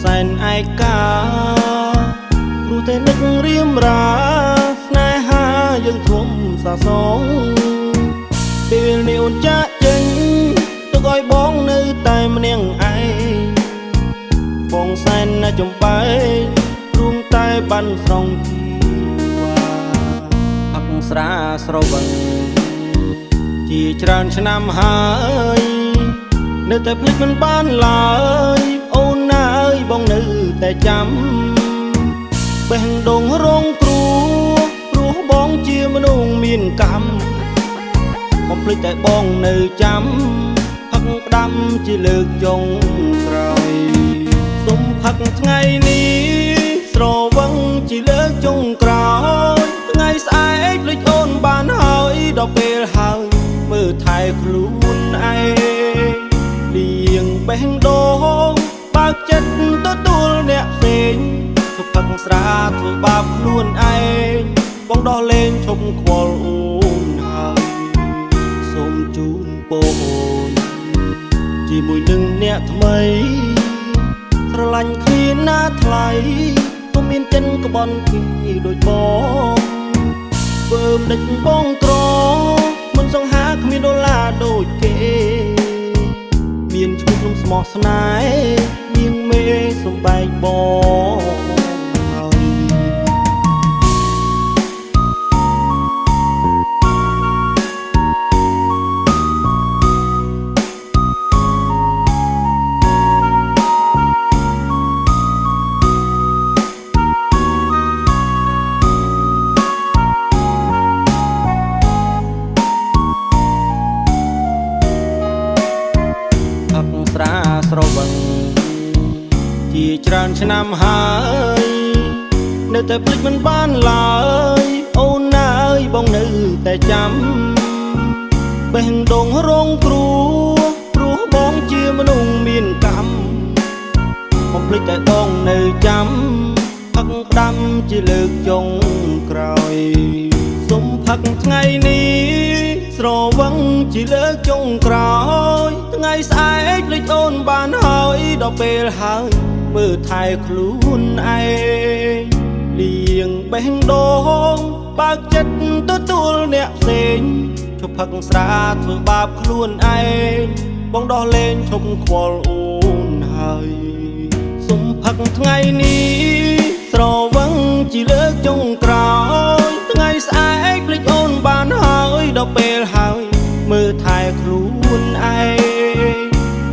សែនឯកាព្រោះតែនឹករៀមរាស្នេហាយើងធំសាសងពេលនេះអូនចាក់ចេញទុកឲ្យបងនៅតែម្នាក់ឯងបងសែនណាចំបែករួមតែបានស្រងជីវ៉ាអក្សរាស្រវឹងជាច្រើនឆ្នាំហើយនៅតែភ្លេចមិនបានឡើយអូនណាអើយបងនៅតែចាំបេះដូងរងគ្រោះព្រោះបងជាមនុស្សមានកម្មបំភ្លេចតែបងនៅចាំផឹកផ្ដាំជាលើកចុងក្រោយសុំផឹកថ្ងៃនេះស្រវឹងជាលើកចុងក្រោយថ្ងៃស្អែកភ្លេចអូនបានហើយដល់ពេលហើយមើលថែខ្លួនឯងលៀងបេះដូងបើកចិត្តទទួលអ្នកផ្សេងជប់ផឹកស្រាធ្វើបាបខ្លួនឯងបងដោះលែងឈប់ខ្វល់អូនហើយសូមជូនពរអូនជាមួយនឹងអ្នកថ្មីស្រឡាញ់គ្នាណាថ្លៃពុំមានចិនក្បន់គេដូចបងធ្វើមិនដេចបងក្រមិនសង្ហាគ្មានដុល្លារដូចគេមានឈ្មោះក្នុងស្មោះស្នេហ៍នាងមេសំបែកបងស្រាស្រវឹងជាច្រើនឆ្នាំហើយនៅតែភ្លេចមិនបានឡើយអូនណាអើយបងនៅតែចាំបេះដូងរងគ្រោះព្រោះបងជាមនុស្សមានកម្មបំភ្លេចតែបងនៅចាំផឹកផ្ដាំជាលើកចុងក្រោយសុំផឹកថ្ងៃនេះស្រវឹងជាលើកចុងក្រោយថ្ងៃស្អែកភ្លេចអូនបានហើយដល់ពេលហើយមើលថែខ្លួនឯងលៀងបេះដូងបើកចិត្តទទួលអ្នកផ្សេងជប់ផឹកស្រាធ្វើបាបខ្លួនឯងបងដោះលែងឈប់ខ្វល់អូនហើយសុំផឹកថ្ងៃនេះស្រវឹងជាលើកចុងក្រោយថ្ងៃស្អែកភ្លេចអូនបានហើយដល់ពេលហើយមើលថែខ្លួនឯង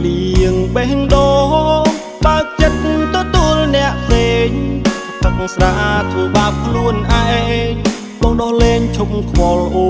លៀងបេះដូងបើកចិត្តទទួលអ្នកផ្សេងផឹកស្រាធ្វើបាបខ្លួនឯងបងដោះលែងឈប់ខ្វល់អូ